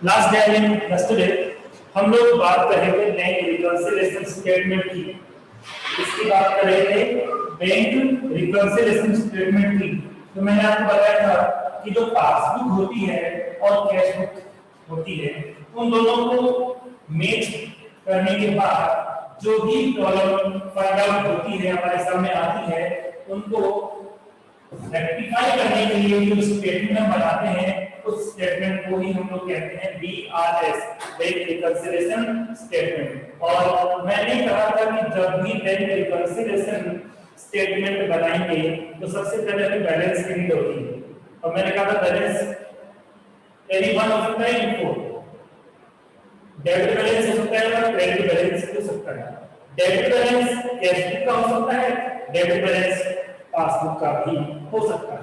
Last day in yesterday हम लोग बात कर रहे थे बैंक रिकंसिलिएशन स्टेटमेंट की। इसकी बात कर रहे थे बैंक रिकंसिलिएशन स्टेटमेंट की। तो मैंने आपको बताया था कि जो पासबुक होती है और कैश बुक होती है उन दोनों को मैच करने के बाद जो भी प्रॉब्लम फाइंड आउट होती है हमारे सामने आती है उनको रेक्टिफाई करने के लिए जो स्टेटमेंट हम बनाते हैं उस स्टेटमेंट को ही हम लोग कहते हैं बीआरएस बैंक रिकंसिलिएशन स्टेटमेंट। और मैंने कहा था कि जब भी बैंक रिकंसिलिएशन स्टेटमेंट बनाएंगे तो सबसे पहले हमें बैलेंस की नीड होती है। और मैंने कहा था बैलेंस एनी वन हो सकता है इनको डेबिट बैलेंस हो सकता है और क्रेडिट बैलेंस हो सकता है। डेबिट बैलेंस कैश बुक का हो सकता है, डेबिट बैलेंस पासबुक का भी हो सकता है,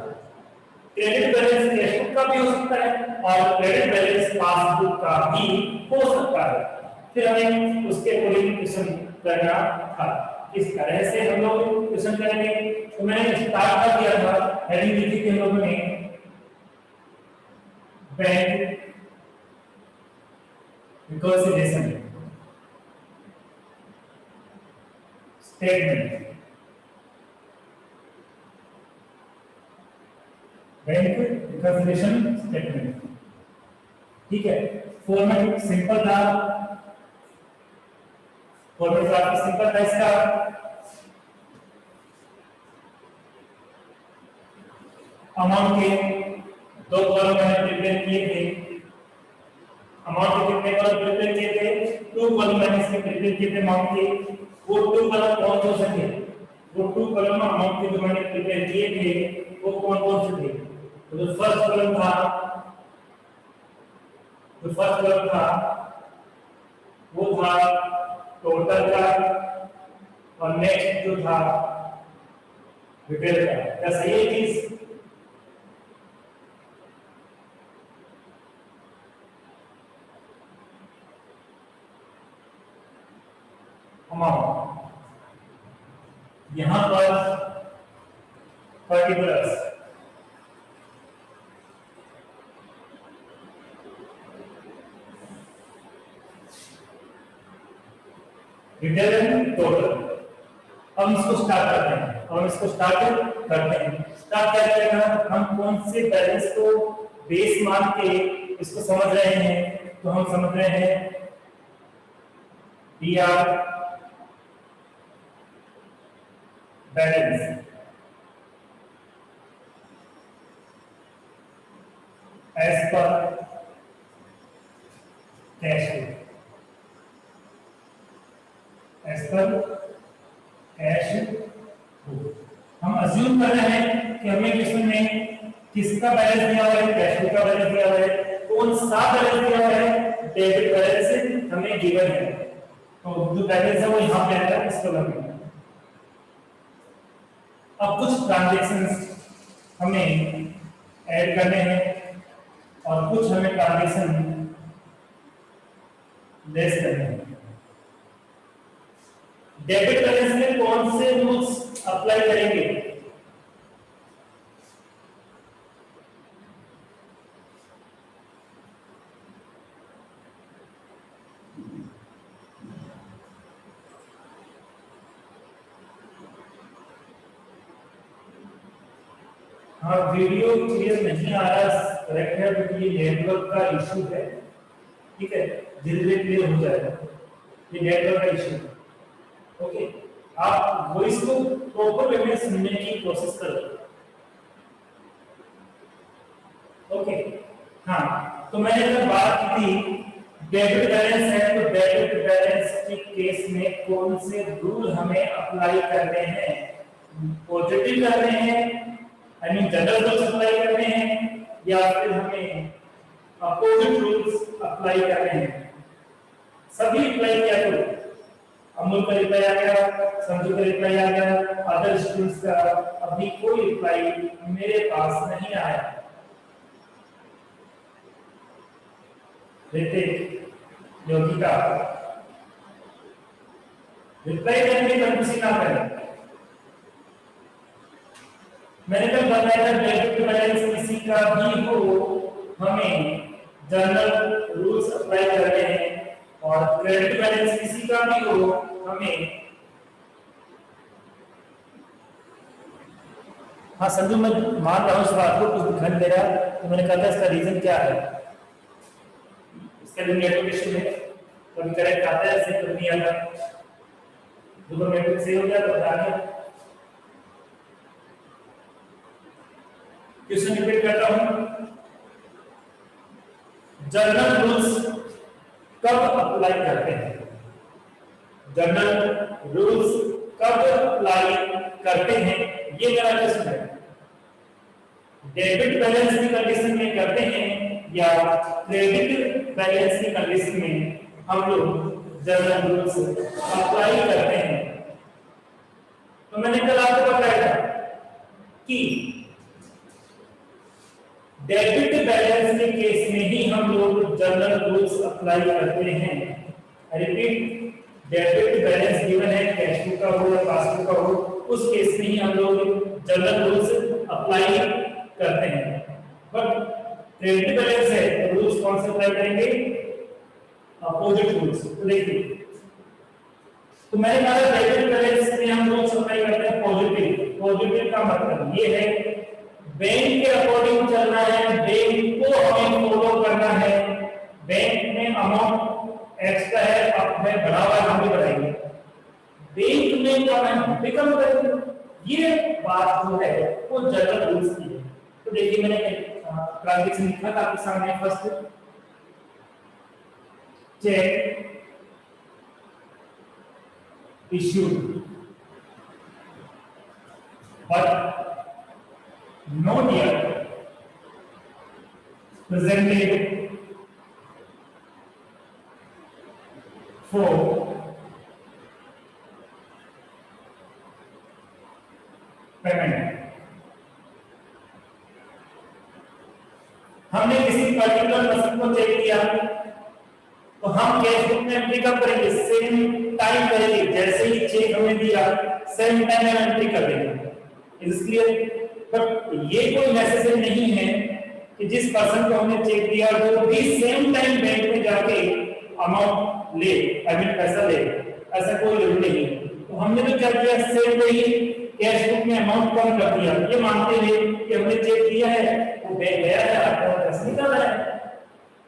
क्रेडिट बैलेंस कैश बुक का भी हो सकता है और क्रेडिट बैलेंस पासबुक का भी हो सकता है। फिर हमें उसके अकॉर्डिंग क्वेश्चन करना था। इस तरह से हम लोग क्वेश्चन करेंगे। तो मैंने स्टार्ट कर दिया था, हेडिंग लिखी थी हम लोगों ने bank reconciliation statement. Bank reconciliation statement, ठीक है। फॉर्मेट सिंपल था, फॉर्मेट काफी सिंपल था इसका। अमाउंट के दो कॉलम मैंने प्रिपेयर किए थे। अमाउंट के कितने कॉलम प्रिपेयर किए थे? 2 कॉलम मैंने इसके प्रिपेयर किए थे अमाउंट के। वो 2 कॉलम कौन कौन से थे? वो 2 कॉलम अमाउंट के जो मैंने प्रिपेयर किए थे वो कौन कौन से थे? तो जो फर्स्ट कॉलम था वो था टोटल का और नेक्स्ट जो था रिटेल का। क्या सही है चीज? अमाउंट यहां पर पर्टिकुलर्स रिटेल एंड टोटल। अब इसको स्टार्ट करते हैं स्टार्ट करके हम कौन से बैलेंस को बेस मान के इसको समझ रहे हैं। तो हम समझ रहे हैं BR balance as per cash flow, as per cash flow. हम अज्यूम कर रहे हैं कि हमें क्वेश्चन में किसका बैलेंस दिया हुआ है? कैश फ्लो का बैलेंस दिया हुआ है। कौन सा बैलेंस दिया हुआ है? डेबिट बैलेंस हमें गिवन है। तो जो बैलेंस है वो यहाँ पे आता है इस कॉलम में। अब कुछ ट्रांजैक्शंस हमें ऐड करने हैं और कुछ हमें ट्रांजैक्शन लेस करने हैं। डेबिट बैलेंस में कौन से रूल्स अप्लाई करेंगे? हाँ, वीडियो क्लियर नहीं आ रहा, करेक्ट है, क्योंकि ये नेटवर्क का इशू है। ठीक है, धीरे धीरे क्लियर हो जाएगा। ये नेटवर्क का इशू है। ओके, आप वॉइस को प्रॉपर वे में सुनने की कोशिश करो। ओके, हाँ, तो मैंने जब बात की थी डेबिट बैलेंस है, तो डेबिट बैलेंस के केस में कौन से रूल हमें अप्लाई करने हैं? पॉजिटिव करने हैं, I mean general rules apply करने हैं, या फिर हमें अपोजिट रूल्स अप्लाई करने हैं? सभी अप्लाई किया करो। अमूल का रिप्लाई आ गया, संजू का रिप्लाई आ गया, अदर स्टूडेंट्स का अभी कोई रिप्लाई मेरे पास नहीं आया। योगिका रिप्लाई करने की कंजूसी ना करें। मैंने कल बताया था डेबिट बैलेंस किसी का भी हो, हमें जनरल रूल्स अप्लाई करने हैं और क्रेडिट बैलेंस किसी का भी हो हमें। हाँ संजू मैं मान रहा हूँ इस बात को, कुछ दिखाई नहीं दे रहा तो मैंने कहा था इसका रीजन क्या है। इसका जो नेटवर्क है कभी करेक्ट आता है ऐसे कभी नहीं आता, जो नेटवर्क सही हो गया तो बता गया। क्वेश्चन रिपीट करता हूँ, जनरल रूल्स कब अप्लाई करते हैं, जनरल रूल्स कब अप्लाई करते हैं, ये मेरा क्वेश्चन है। डेबिट बैलेंस की कंडीशन में करते हैं या क्रेडिट बैलेंस की कंडीशन में हम लोग जनरल रूल्स अप्लाई करते हैं। तो मैंने कल आपको बताया था कि डेबिट बैलेंस के केस में ही हम लोग जनरल रूल्स अप्लाई करते हैं। रिपीट, डेबिट बैलेंस गिवन है कैश बुक का हो या पासबुक का हो, उस केस में ही हम लोग जनरल रूल्स अप्लाई करते हैं। बट क्रेडिट बैलेंस है तो रूल्स कौन से अप्लाई करेंगे, अपोजिट रूल्स। तो देखिए, तो मैंने कहा डेबिट बैलेंस में हम रूल्स अप्लाई करते हैं पॉजिटिव। पॉजिटिव का मतलब ये है बैंक के अकॉर्डिंग चलना है, बैंक को हमें फॉलो करना है। बैंक में अमाउंट एक्स्ट्रा है, अब मैं बढ़ा हुआ हम भी बढ़ाएंगे, बैंक में कम है हम भी कम करेंगे। ये बात जो है वो जनरल रूल्स की है। तो देखिए मैंने ट्रांजैक्शन लिखा था आपके सामने, first cheque issued but not yet presented for payment। हमने किसी पर्टिकुलर पर्सन को चेक किया तो हम कैश बुक में एंट्री कब करेंगे, सेम टाइम करेंगे, जैसे ही चेक हमें दिया सेम टाइम में एंट्री कर देंगे। Is clear? बट ये कोई नेसेसरी नहीं है कि जिस पर्सन को हमने चेक दिया वो भी सेम टाइम बैंक में जाके अमाउंट ले, आई मीन पैसा ले, ऐसा कोई जरूरी नहीं है। तो हमने तो क्या किया, सेम डे ही कैश बुक में अमाउंट कम कर दिया, ये मानते हुए कि हमने चेक किया है वो बैंक गया है आपको पैसा निकल रहा है,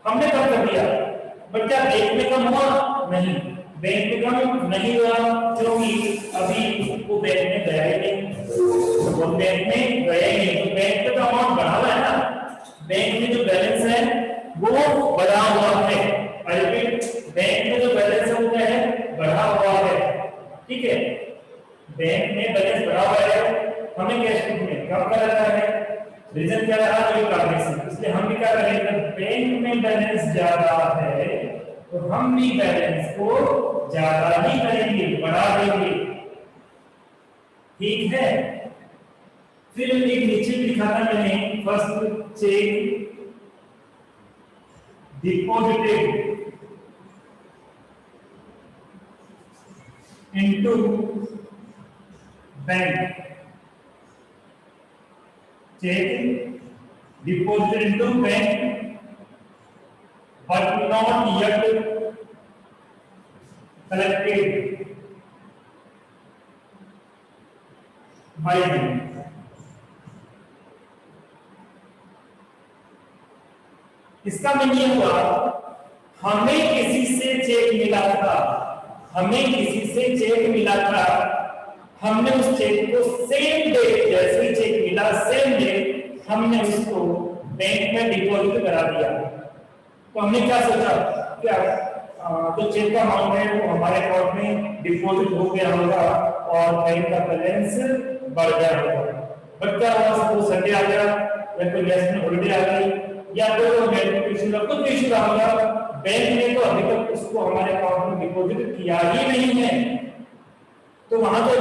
हमने कम कर दिया। बट क्या बैंक में कम हुआ? नहीं, बैंक में कम नहीं हुआ क्योंकि अभी वो बैंक में गया ही नहीं, वो बैंक में गया ही नहीं। तो बैंक में तो अमाउंट बढ़ा हुआ है ना, बैंक में जो बैलेंस है वो बढ़ा हुआ है। बैंक में जो बैलेंस है वो क्या है, बढ़ा हुआ है। ठीक है, बैंक में बैलेंस बढ़ा हुआ है, हमें कैश बुक में कम कर रखा है। रीजन क्या रहा, जो ट्रांजैक्शन, इसलिए हम भी क्या करेंगे, बैंक में बैलेंस ज्यादा है तो हम भी बैलेंस को ज्यादा ही करेंगे, बढ़ा देंगे। ठीक है, फिर एक नीचे लिखा था मैंने, first check deposited into bank, check deposited into bank but not yet collected by him। इसका मीनिंग ये हुआ, हमें किसी से चेक मिला था, हमें किसी से चेक मिला था, हमने उस चेक को सेम डे, जैसे ही चेक मिला सेम डे हमने उसको बैंक में डिपॉजिट करा दिया। तो हमने क्या सोचा, क्या जो चेक का अमाउंट है वो हमारे अकाउंट में डिपॉजिट हो गया होगा और बैंक का बैलेंस बढ़ गया होगा। बट क्या हुआ, सपोज संडे आ गया या कोई नेशनल हॉलिडे आ गई या कोई बैंक इशू का कुछ इशू आ गया, बैंक ने तो अभी तक उसको हमारे अकाउंट में डिपॉजिट किया ही नहीं है, तो वहां तो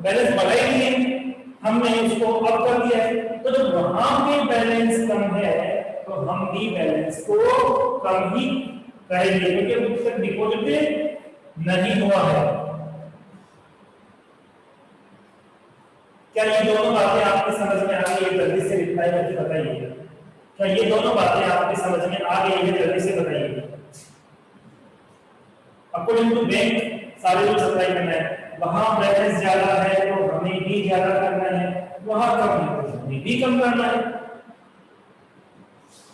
बैलेंस बढ़ा ही नहीं है, हमने उसको अप कर दिया है। तो जब वहां पे बैलेंस कम है तो हम भी बैलेंस को कम ही करेंगे क्योंकि अभी तक डिपॉजिट नहीं हुआ है। क्या ये दोनों बातें आपकी समझ में आ रही है? जल्दी से रिप्लाई करके बताइए, क्या ये दोनों बातें आपकी समझ में आ आगे ये जल्दी से बताइए। अकॉर्डिंग टू बैंक सारे लोग सप्लाई करना है, वहां बैलेंस ज्यादा है तो हमें भी ज्यादा करना है, वहां कम है तो हमें भी कम करना है।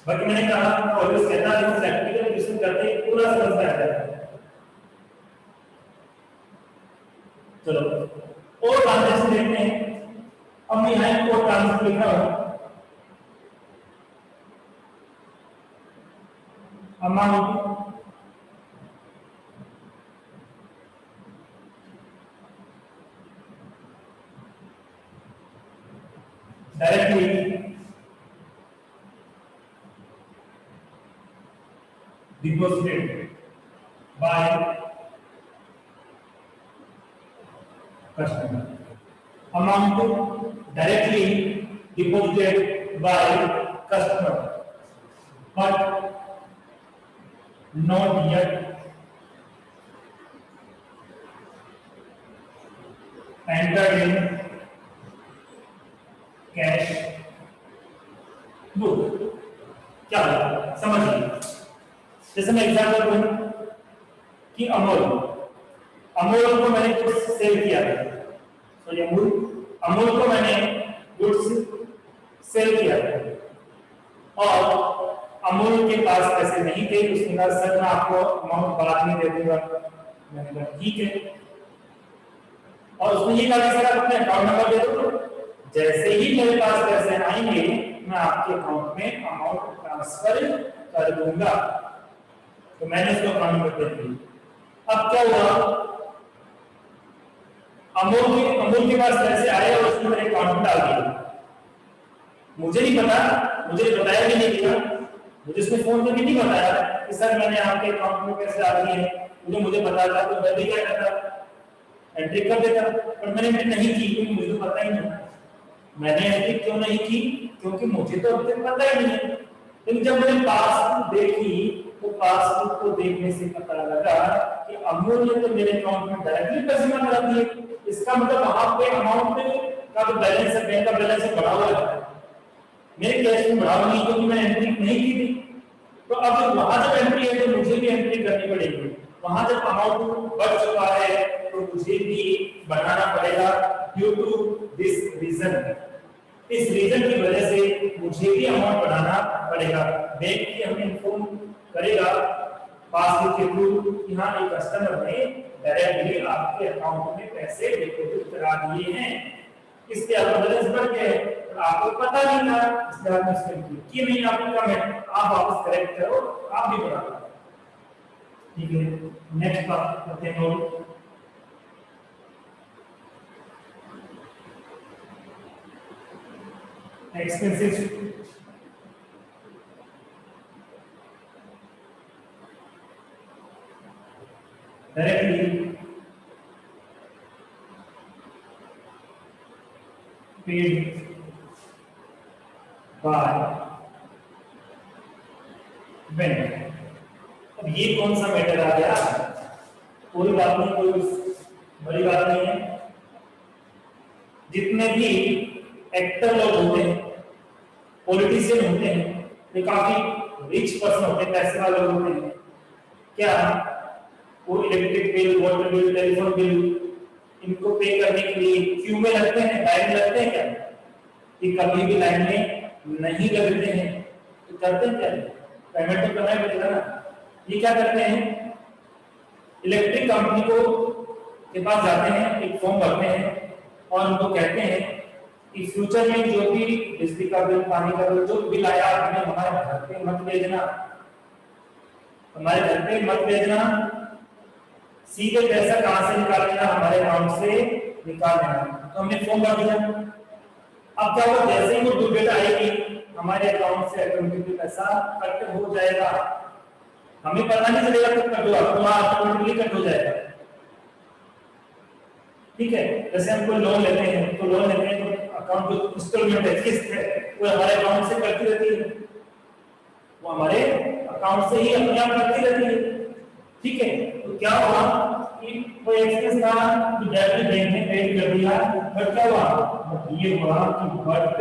बाकी मैंने कहा ऑलवेज कहता है प्रैक्टिकल क्वेश्चन करते हैं पूरा समझ में आ जाता है। चलो और ट्रांजैक्शन देखते हैं। अब मैं यहाँ कोड ट्रांजैक्शन लिख रहा हूँ। Amount directly deposited by customer. Amount directly deposited by customer, but not yet entered in cash book. क्या समझिए, जैसे मैं एग्जाम्पल दूं कि अमूल को मैंने कुछ सेल किया है, तो ये अमूल को मैंने गुड्स सेल किया है और अमूल के पास पैसे नहीं थे, उसके बाद सर मैं आपको अमाउंट बाद में दे दूंगा। मैंने कहा ठीक है, और उसने ये कहा सर आप अपने अकाउंट नंबर दे दो, जैसे ही मेरे पास पैसे आएंगे मैं आपके अकाउंट में अमाउंट ट्रांसफर कर दूंगा। तो मैंने उसको अकाउंट नंबर दे दिया। अब क्या हुआ, अमूल के पास पैसे आए और उसने मेरे अकाउंट में डाल दिया। मुझे नहीं पता, मुझे बताया भी नहीं गया, मुझे उसने फोन करके नहीं बताया कि सर मैंने आपके अकाउंट में पैसे डाल दिए हैं। मुझे पता था तो मैं भी क्या करता, एंट्री कर देता, पर मैंने एंट्री नहीं की क्योंकि मुझे तो पता ही नहीं। मैंने एंट्री क्यों नहीं की, क्योंकि मुझे तो अब तक पता ही नहीं है। लेकिन जब मैंने पासबुक देखी तो पासबुक को देखने से पता लगा कि अमूल ने तो मेरे अकाउंट में डायरेक्टली पैसे जमा करा दिए। इसका मतलब वहां पे अमाउंट का जो बैलेंस है, बैंक का बैलेंस बढ़ा हुआ है, मेरे कैश में बढ़ा नहीं, क्योंकि मैंने एंट्री नहीं की थी। तो अब वहां जब एंट्री है तो मुझे भी एंट्री करनी पड़ेगी। वहां जब अमाउंट बढ़ चुका है तो मुझे भी बनाना पड़ेगा ड्यू टू दिस रीजन। इस रीजन की वजह से मुझे भी अमाउंट बढ़ाना पड़ेगा। बैंक की हमें इन्फॉर्म करेगा पासबुक के थ्रू कि हाँ एक कस्टमर ने डायरेक्टली आपके अकाउंट में पैसे डिपॉजिट करा दिए हैं, इसलिए आपका बैलेंस बढ़ गया है, आपको पता नहीं था, इसलिए आपने स्कैन किया नहीं। आपकी कमेंट आप वापस करेक्ट करो, आप भी बढ़ा। ठीक है, नेक्स्ट बात करते हैं। Expenses directly paid by bank. अब ये कौन सा मैटर आ गया, कोई बात नहीं, कोई बड़ी बात नहीं है। जितने भी एक्टर लोग होते हैं, पॉलिटिशियन होते हैं, ये काफी रिच पर्सन होते हैं, पैसे वाले लोग होते हैं, क्या वो electric bill, water bill, telephone bill, इनको पे करने के लिए क्यू में लगते हैं, लाइन में लगते हैं क्या? ये कभी भी लाइन में नहीं लगते हैं। तो करते हैं क्या, पेमेंट तो करना पड़ेगा ना। ये क्या करते हैं, इलेक्ट्रिक कंपनी को के पास जाते हैं, एक फॉर्म भरते हैं और उनको कहते हैं कि फ्यूचर में जो भी बिजली का बिल, पानी का बिल, जो बिल आया हमें हमारे घर पे मत भेजना, हमारे घर पे मत भेजना, सीधे पैसा कहां से निकाल लेना, हमारे अकाउंट से निकाल लेना। तो हमने फॉर्म भर दिया। अब क्या होगा, जैसे ही वो बिल डेट आएगी हमारे अकाउंट से ऑटोमेटिकली पैसा कट हो जाएगा। हमें पता नहीं चलेगा कब कट होगा, तो ऑटोमेटिकली कट हो जाएगा। ठीक है, जैसे हम कोई लोन लेते हैं तो लोन लेते हैं तो अकाउंट जो इंस्टॉलमेंट है, किस्त है, वो हमारे अकाउंट से कटती रहती है, वो हमारे अकाउंट से ही अपने आप कटती रहती है। ठीक है, तो क्या हुआ कि वो एक्सपेंस था तो डायरेक्टली बैंक ने पेड कर दिया, बट क्या हुआ, ये हुआ कि but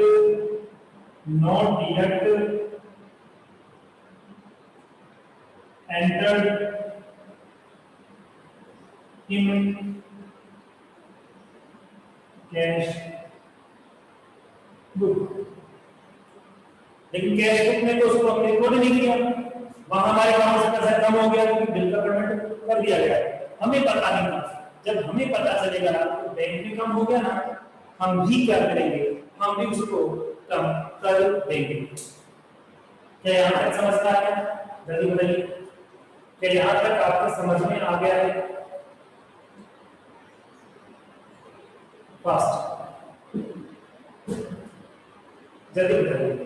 not yet entered in cash book, लेकिन कैश बुक में तो उसको हमने रिकॉर्ड नहीं किया, वहां हमारे अकाउंट से पैसा कम हो गया क्योंकि बिल का पेमेंट कर दिया गया, हमें पता नहीं था। जब हमें पता चलेगा तो बैंक में कम हो गया ना, हम भी क्या करेंगे, हम भी उसको कम कर देंगे। क्या यहाँ तक समझ में आ गया? जल्दी बताइए, क्या यहाँ तक आपके समझ में आ गया है? फास्ट जल्दी बताइए।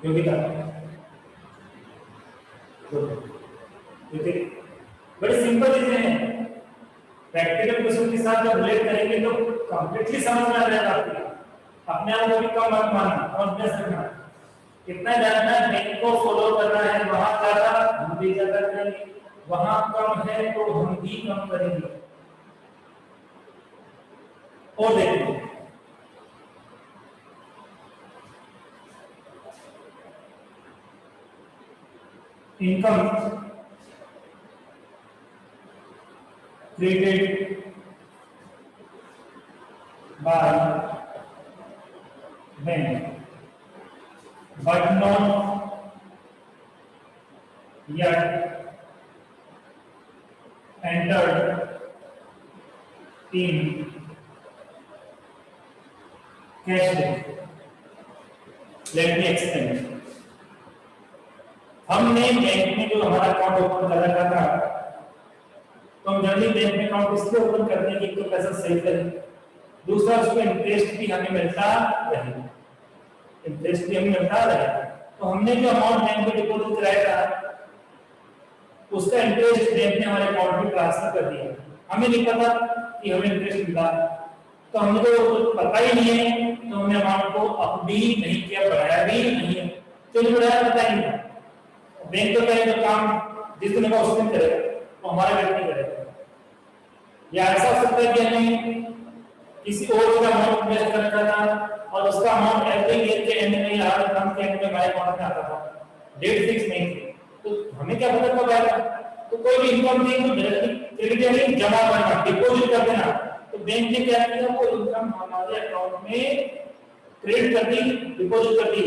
योगिता बड़ी सिंपल चीजें हैं, प्रैक्टिकल क्वेश्चन के साथ जब रिलेट करेंगे तो कंप्लीटली समझ में आ जाएगा आपको। अपने आप को भी कम मत मानना और अपने रखना, कितना जानना बैंक को फॉलो करना है, वहां ज्यादा हम भी ज्यादा करेंगे, वहां कम है तो हम भी कम करेंगे। और देखिए income created by bank but not yet entered in cash book. Let me explain. हमने बैंक में जो हमारा अकाउंट ओपन कर रखा था, तो हम जल्दी बैंक में अकाउंट इसलिए ओपन करते हैं कि तो पैसा सेव करें, दूसरा उसको इंटरेस्ट भी हमें मिलता रहे, इंटरेस्ट भी हमें मिलता रहे। तो हमने जो अमाउंट बैंक में डिपॉजिट कराया था उसका इंटरेस्ट बैंक ने हमारे अकाउंट में ट्रांसफर कर दिया, हमें नहीं पता कि हमें इंटरेस्ट मिला, तो हमें तो पता ही नहीं है, तो हमने अमाउंट को अप भी नहीं किया, बढ़ाया भी नहीं है। चलिए बढ़ाया पता ही नहीं, बैंक तो करेगा काम जिस दिन का उस दिन करेगा, तो हमारा बैंक नहीं करेगा। या ऐसा हो सकता है कि हमें किसी और का अमाउंट इन्वेस्ट करना था और उसका अमाउंट एवरी ईयर के एंड में या हर मंथ के एंड में हमारे अकाउंट में आता था, डेट फिक्स नहीं थी, तो हमें क्या पता कब आएगा। तो कोई भी इनकम नहीं तो डायरेक्टली क्रेडिट यानी जमा करना, डिपॉजिट कर देना, तो बैंक ने क्या किया, वो इनकम हमारे अकाउंट में क्रेडिट कर दी, डिपॉजिट कर दी,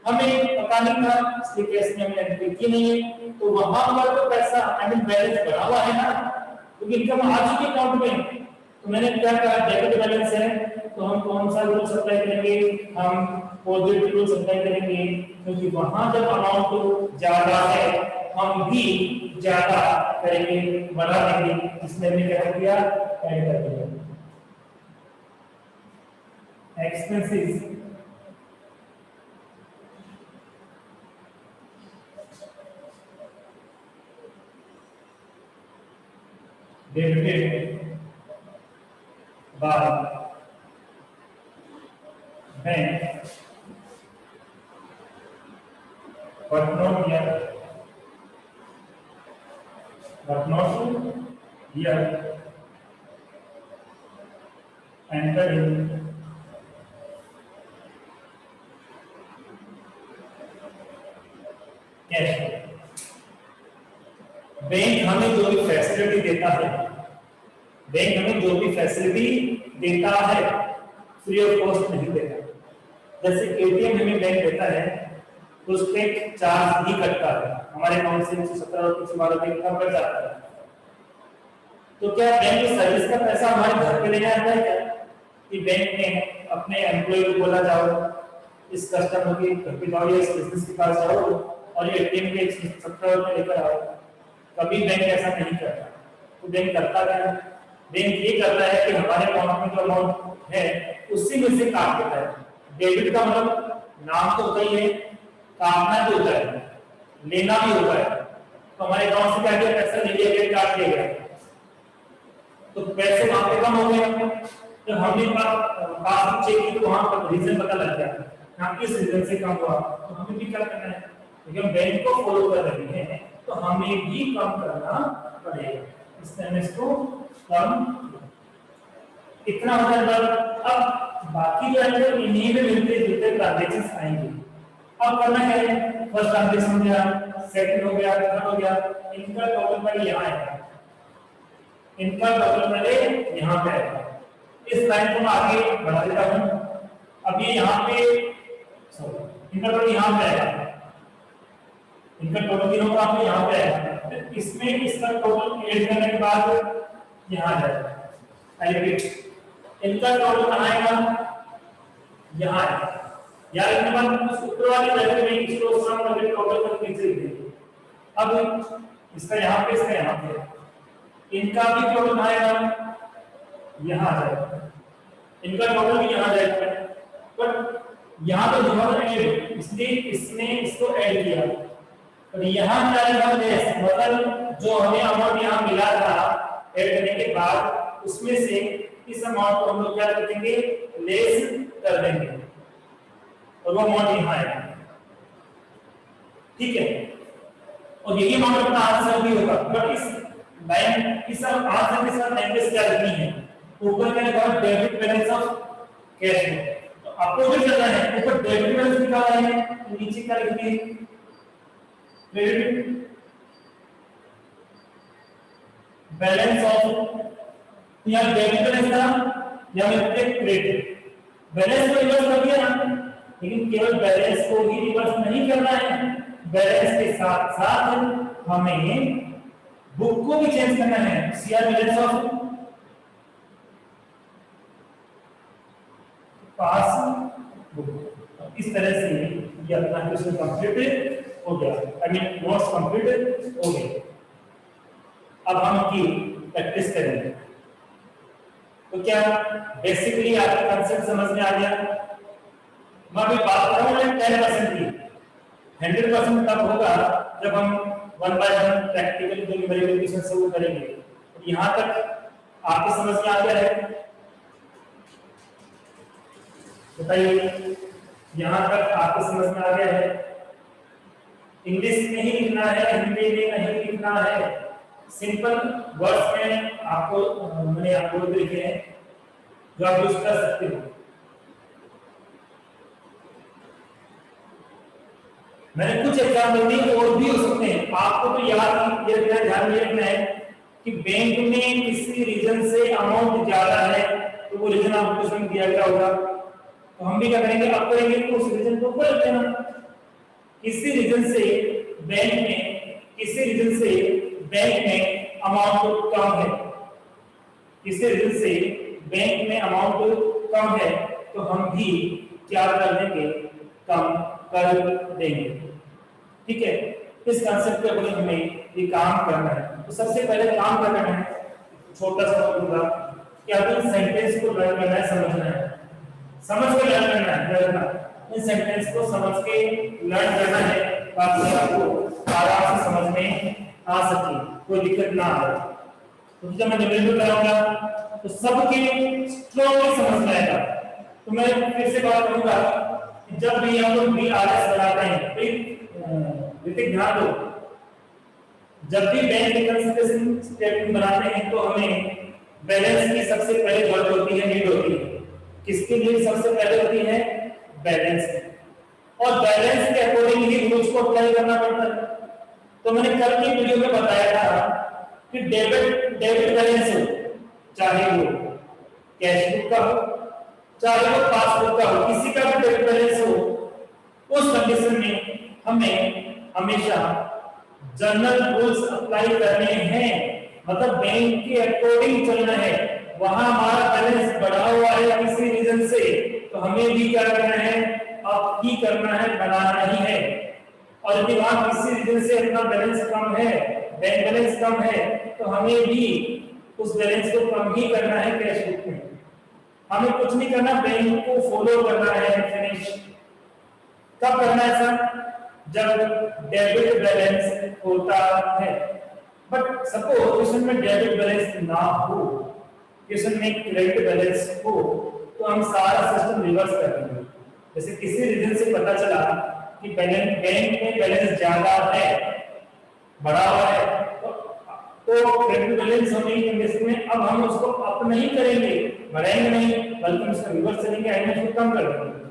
हमें पता नहीं था, इसलिए केस में हमने एंट्री की नहीं है। तो वहां पर तो पैसा आई मीन बैलेंस बढ़ा हुआ है ना, क्योंकि इनकम आ चुकी अकाउंट में। तो मैंने क्या कहा, डेबिट बैलेंस है तो हम कौन सा रूल अप्लाई करेंगे, हम पॉजिटिव रूल अप्लाई करेंगे, क्योंकि वहां जब अमाउंट ज्यादा है हम भी ज्यादा करेंगे, बढ़ा देंगे, इसमें हमने क्या किया, ऐड कर दिया expenses debited by bank but not yet entered in cash. Bank हमें जो भी फैसिलिटी देता है, बैंक हमें जो भी फैसिलिटी देता है फ्री ऑफ कॉस्ट नहीं देता। जैसे एटीएम हमें बैंक देता है तो उस पे चार्ज भी कटता है, हमारे अकाउंट से 117 और कुछ 12 रुपए कम कट जाता है। तो क्या बैंक की सर्विस का पैसा हमारे घर पे लेने आता है क्या, कि बैंक ने अपने एम्प्लॉय को बोला जाओ इस कस्टमर के घर पे जाओ या इस बिजनेस के पास जाओ और ये एटीएम के 117 रुपए लेकर आओ? कभी बैंक ऐसा नहीं करता। तो बैंक करता क्या, बैंक ये करता है कि हमारे अकाउंट में जो अमाउंट है उसी में से काट देता है। डेबिट का मतलब नाम तो होता ही है, काटना भी होता है, लेना भी होता है। तो हमारे अकाउंट से क्या किया, पैसा ले लिया गया, काट लिया गया, तो पैसे वहां पे कम हो गए। जब हमने पासबुक चेक की तो वहां पर रीजन पता लग गया, यहाँ किस रीजन से कम हुआ, तो हमें भी क्या करना है, क्योंकि हम बैंक को फॉलो कर रहे हैं तो हमें भी कम करना पड़ेगा। इसलिए हम इसको कम इतना हो जाएगा। अब बाकी जो है इन्हीं में मिलते जुलते ट्रांजेक्शंस आएंगे। अब करना क्या है, फर्स्ट ट्रांजेक्शन हो गया, सेकंड हो गया, थर्ड हो गया, इनका टोटल पहले यहाँ आएगा, इनका टोटल पहले यहाँ पे आएगा। इस लाइन को मैं आगे बढ़ा देता हूँ। अब ये यहाँ पे इनका टोटल यहाँ पे आएगा, इनका टोटल तीनों का आपको यहाँ पे आएगा, इसमें इसका टोटल ऐड करने के बाद यहाँ आ जाएगा। आई रिपीट, इनका टोटल कहाँ आएगा, यहाँ आएगा। यार इनके बाद ऊपर वाली वैल्यू में इसको सम करके टोटल करके नीचे लिख देंगे। अब इसका यहाँ पे, इसका यहाँ पे, इनका भी टोटल आएगा, यहाँ आ जाएगा, इनका टोटल भी यहाँ आ जाएगा। पर यहाँ तो दोनों ऐड, इसलिए इसने इसको ऐड किया, और यहाँ क्या आएगा लेस, मतलब जो हमें अमाउंट यहाँ मिला था ऐड करने के बाद, उसमें से इस अमाउंट को हम लोग क्या कर देंगे, लेस कर देंगे, और वो अमाउंट यहाँ आएगा। ठीक है, और यही अमाउंट अपना आंसर भी होगा। बट इस लाइन, इस आंसर के साथ लैंग्वेज क्या लिखनी है, ऊपर क्या लिखा है, debit balance of cash flow. तो आपको जो करना है, ऊपर डेबिट बैलेंस लिखा हुआ है, तो नीचे क्या लिखेंगे, क्रेडिट बैलेंस ऑफ, यहाँ डेबिट बैलेंस था, यहाँ लिखते हैं क्रेडिट बैलेंस को रिवर्स कर दिया ना, लेकिन केवल बैलेंस को ही रिवर्स नहीं करना है, बैलेंस के साथ साथ हमें बुक को भी चेंज करना है, CR balance of pass book. इस तरह से ये अपना क्वेश्चन कंप्लीट हो गया, आई मीन नोट्स कंप्लीट हो गए। अब हम की प्रैक्टिस करेंगे। तो क्या बेसिकली आपका कांसेप्ट समझ में आ गया? मैं अभी बात कर रहा हूँ 10% की, 100% तब होगा जब हम 1 by 1 प्रैक्टिकल जो न्यूमेरिकल क्वेश्चन से वो करेंगे। यहाँ तक आपके समझ में आ गया है? बताइए, यहाँ तक आपको समझ में आ गया है? इंग्लिश में ही लिखना है, हिंदी में नहीं लिखना है, सिंपल वर्ड्स में आपको मैंने आपको लिखे हैं जो आप यूज कर सकते हो। मैंने कुछ एग्जाम्पल दिए, और भी हो सकते हैं। आपको तो याद ये ध्यान में रखना है कि बैंक में किसी रीजन से अमाउंट ज्यादा है तो वो रीजन आपको क्वेश्चन दिया गया होगा, तो हम भी क्या करेंगे, अब करेंगे तो उस रीजन को बोल देना। किसी रीजन से बैंक में, किसी रीजन से बैंक में अमाउंट कम है, किसी रीजन से बैंक में अमाउंट कम है, तो हम भी क्या कर देंगे, कम कर देंगे। ठीक है, इस कांसेप्ट के ऊपर हमें ये काम करना है। तो सबसे पहले काम करना है, छोटा सा बोलूंगा कि आपको सेंटेंस को लर्न करना है, समझना है, समझ के लर्न करना है, लर्न इन सेंटेंस को समझ के लर्न करना है ताकि आपको आराम से समझ में आ सके, कोई दिक्कत ना आए। तो जब मैं न्यूमेरिकल कराऊंगा तो सबके स्ट्रॉन्गली समझ में आएगा। तो मैं फिर से बात करूंगा कि जब भी हम लोग बीआरएस बनाते हैं, ऋतिक ध्यान दो, जब भी बैंक रिकंसिलिएशन स्टेटमेंट बनाते हैं तो हमें बैलेंस की सबसे पहले जरूरत होती है, नीड होती है। किसकी नीड सबसे पहले होती है? बैलेंस की। और बैलेंस के अकॉर्डिंग ही रूल्स को अप्लाई करना पड़ता है। तो मैंने कल की वीडियो में बताया था कि डेबिट बैलेंस हो, चाहे वो कैश बुक का हो, चाहे वो पासबुक का हो, किसी का भी डेबिट बैलेंस हो, उस कंडीशन में हमें हमेशा जनरल रूल्स अप्लाई करने हैं, मतलब बैंक के अकॉर्डिंग चलना है। वहां हमारा बैलेंस बढ़ा हुआ है किसी रीजन से, तो हमें भी क्या करना है, अब ही करना है, बनाना ही है। और यदि वहां किसी रीजन से अपना बैलेंस कम है, बैंक बैलेंस कम है, तो हमें भी उस बैलेंस को कम ही करना है कैश बुक में। हमें कुछ नहीं करना, बैंक को फॉलो करना है, फिनिश। कब करना है ऐसा? जब डेबिट बैलेंस होता है। बट सपोज क्वेश्चन में डेबिट बैलेंस ना हो, क्वेश्चन में क्रेडिट बैलेंस हो, तो हम सारा सिस्टम रिवर्स कर देंगे। जैसे किसी रीजन से पता चला कि बैंक में बैलेंस ज्यादा है, बढ़ा हुआ है, तो क्रेडिट बैलेंस होने की कंडीशन में अब हम उसको अप नहीं करेंगे, बढ़ाएंगे नहीं बल्कि हम इसका रिवर्स चलेंगे, आइटम्स को कम कर देंगे।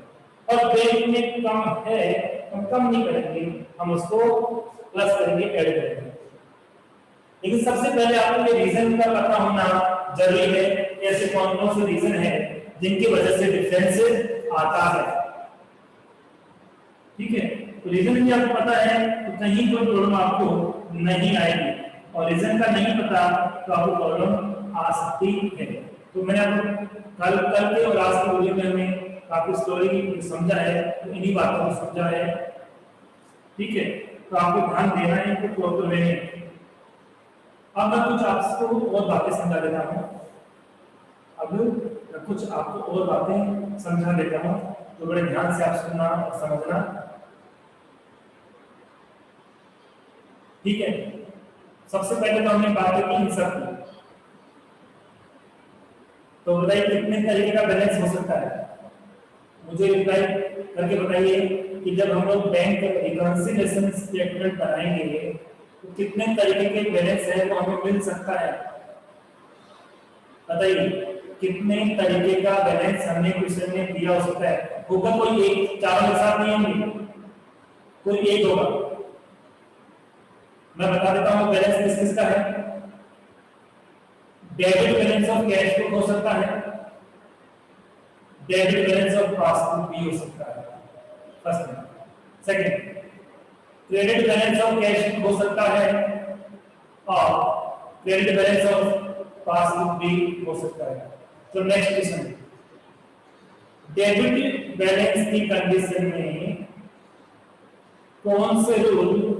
और बैंक में कम है हम कम नहीं करेंगे, हम उसको प्लस करेंगे, ऐड करेंगे। लेकिन सबसे पहले आपको ये रीजन का पता होना जरूरी है, ऐसे कौन कौन से रीजन है जिनकी वजह से डिफरेंस आता है। ठीक है, तो रीजन भी आपको पता है तो कहीं कोई प्रॉब्लम आपको नहीं आएगी, और रीजन का नहीं पता तो आपको प्रॉब्लम आ सकती है। तो मैंने आपको कल के और आज के वीडियो में हमने काफी स्टोरी समझा है, तो इन्हीं बातों को समझा है। ठीक है, तो आपको ध्यान देना है कि प्रॉपर वे में। अब मैं कुछ आपको और बातें समझा देता हूँ, अब मैं कुछ आपको और बातें समझा देता हूँ, तो बड़े ध्यान से आप सुनना और समझना। ठीक है, सबसे पहले तो हमने बात की इन सब की, तो बताइए कितने तरीके का बैलेंस हो सकता है, मुझे रिप्लाई करके बताइए कि जब हम लोग बैंक रिकंसिलिएशन स्टेटमेंट बनाएंगे तो कितने तरीके के बैलेंस है वो हमें मिल सकता है। बताइए कितने तरीके का बैलेंस हमने क्वेश्चन में दिया हो सकता है। होगा कोई एक, चारों के साथ नहीं होंगे, कोई एक होगा। मैं बता देता हूँ बैलेंस किस किस का है। Debit balance of cash book हो सकता है, डेबिट बैलेंस ऑफ पासबुक भी हो सकता है, फर्स्ट में। Second, credit balance of cash book हो सकता है और क्रेडिट बैलेंस ऑफ पासबुक भी हो सकता है। तो नेक्स्ट क्वेश्चन, डेबिट बैलेंस की कंडीशन में कौन से रूल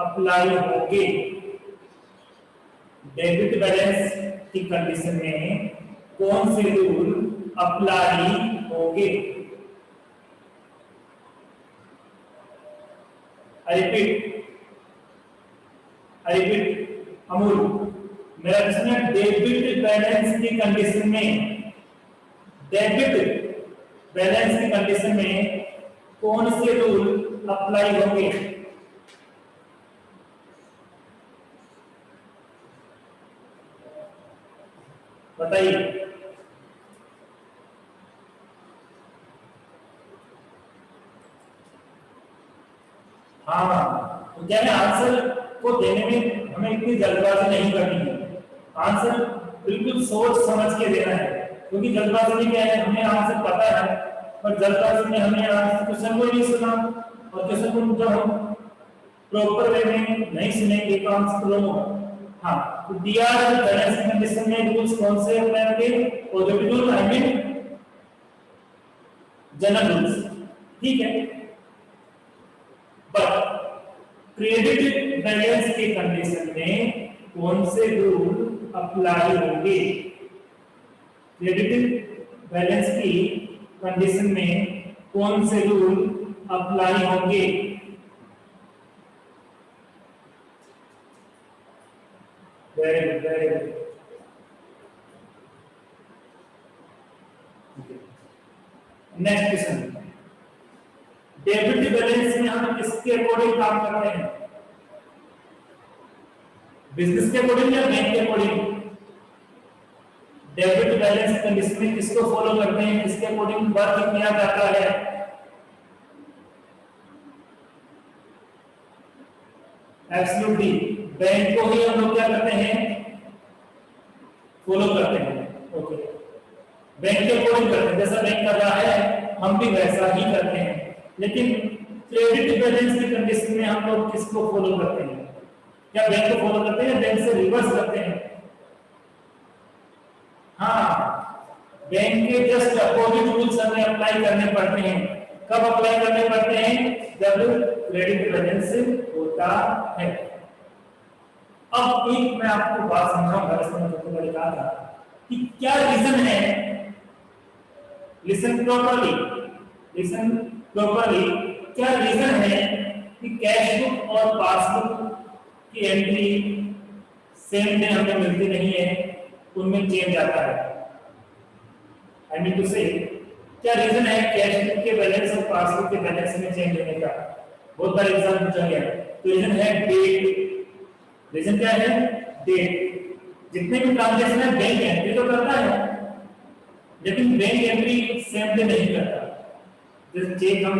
अप्लाई होंगे। डेबिट बैलेंस की कंडीशन में कौन से रूल अप्लाई होंगे। आई रिपीट अमूल, मेरा प्रश्न है डेबिट बैलेंस की कंडीशन में, डेबिट बैलेंस की कंडीशन में कौन से रूल अप्लाई होंगे। बताइए। हाँ, तो क्या है, आंसर को देने में हमें इतनी जल्दबाजी नहीं करनी है, आंसर बिल्कुल सोच समझ के देना है। क्योंकि जल्दबाजी में क्या है, हमें आंसर पता है पर जल्दबाजी में हमने आंसर क्वेश्चन को नहीं सुना, और क्वेश्चन को जब हम प्रॉपर वे में नहीं सुनेंगे तो आंसर रॉन्ग होगा। हाँ, तो दिया बैलेंस कंडीशन में रूल्स कौन से अप्लाई होंगे, positive rule, I mean general rules. ठीक है, बट क्रेडिट बैलेंस की कंडीशन में कौन से रूल अप्लाई होंगे। क्रेडिट बैलेंस की कंडीशन में कौन से रूल अप्लाई होंगे। Very good, very good. Next question, debit balance में हम किसके अकॉर्डिंग काम करते हैं, बिजनेस के अकॉर्डिंग या बैंक के अकॉर्डिंग। डेबिट बैलेंस कंडीशन में किसको फॉलो करते हैं, किसके अकॉर्डिंग वर्क किया जाता है। एब्सोल्युटली बैंक को ही हम लोग क्या करते हैं, फॉलो करते हैं। ओके, बैंक के अकॉर्डिंग करते हैं, जैसा बैंक कर रहा है हम भी वैसा ही करते हैं। लेकिन क्रेडिट बैलेंस की कंडीशन में हम लोग किसको फॉलो करते हैं, क्या बैंक को फॉलो करते हैं, बैंक से रिवर्स करते हैं। हाँ, बैंक के जस्ट अपोजिट रूल्स हमें अप्लाई करने पड़ते हैं। कब अप्लाई करने पड़ते हैं, जब क्रेडिट बैलेंस होता है। अब एक मैं आपको बात समझाऊंगा, इसमें जो मैंने कहा था कि क्या रीजन है, लिसन प्रॉपर्ली, लिसन प्रॉपर्ली, क्या रीजन है कि कैश बुक और पासबुक की एंट्री सेम डे हमें मिलती नहीं है, उनमें चेंज आता है। आई मीन टू से, क्या रीजन है कैश बुक के बैलेंस और पासबुक के बैलेंस में चेंज होने का। बहुत बार एग्जाम पूछा गया, तो रीजन है डेट। रीजन क्या है, डेट। जितने भी ट्रांजैक्शन है बैंक एंट्री तो करता है, लेकिन बैंक एंट्री सेम डे नहीं करता। जैसे चेक हम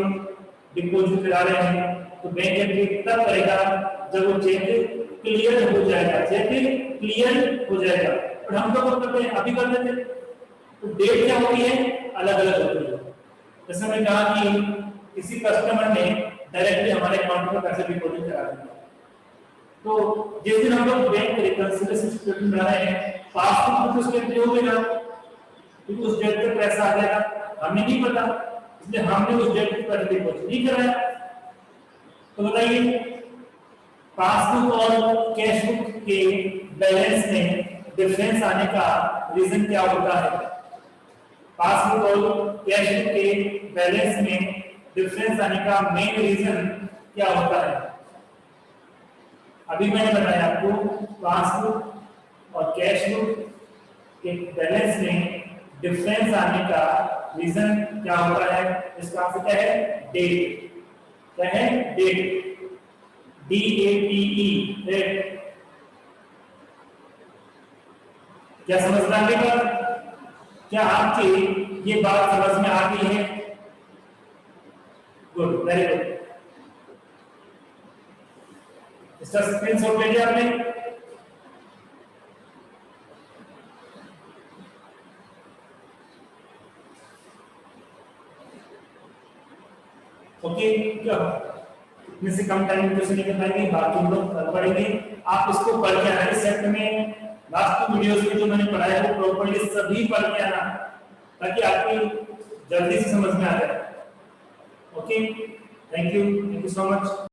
डिपॉजिट करा रहे हैं तो बैंक एंट्री तब करेगा जब वो चेक क्लियर हो जाएगा, चेक क्लियर हो जाएगा। और हम लोग करते हैं अभी कर देते हैं, तो डेट क्या होती है, अलग अलग होती है। जैसे मैंने कहा कि किसी कस्टमर ने डायरेक्टली हमारे अकाउंट में पैसे डिपॉजिट करा दिया, तो जिस दिन हम लोग बैंक रिकंसिलिएशन स्टेटमेंट बना रहे हैं, पासबुक में तो उसकी एंट्री होगी ना, क्योंकि उस डेट पे पैसा आ जाएगा, हमें नहीं पता, इसलिए हमने उस डेट पे पैसा डिपॉजिट नहीं कराया। तो बताइए पासबुक और कैश बुक के बैलेंस में डिफरेंस आने का रीजन क्या होता है? पासबुक और कैश बुक के बैलेंस में डिफरेंस आने का मेन रीजन क्या होता है? अभी मैंने बताया आपको, पासबुक और कैश बुक के बैलेंस में डिफरेंस आने का रीजन क्या होता है? इसका आंसर क्या है? डेट। क्या है? Date, DATE, date. क्या समझ में आ गई बात? क्या आपकी ये बात समझ में आ गई है? Good, very good. इसका स्क्रीनशॉट ले लिया आपने? ओके, क्या इतने से कम टाइम में क्वेश्चन नहीं कर पाएंगे, बाकी हम लोग कल पढ़ेंगे। आप इसको पढ़ के आना, इस सेट में लास्ट 2 वीडियोस में जो मैंने पढ़ाया है वो प्रॉपर्ली सभी पढ़ के आना, ताकि आपकी जल्दी से समझ में आ जाए। Okay, thank you so much.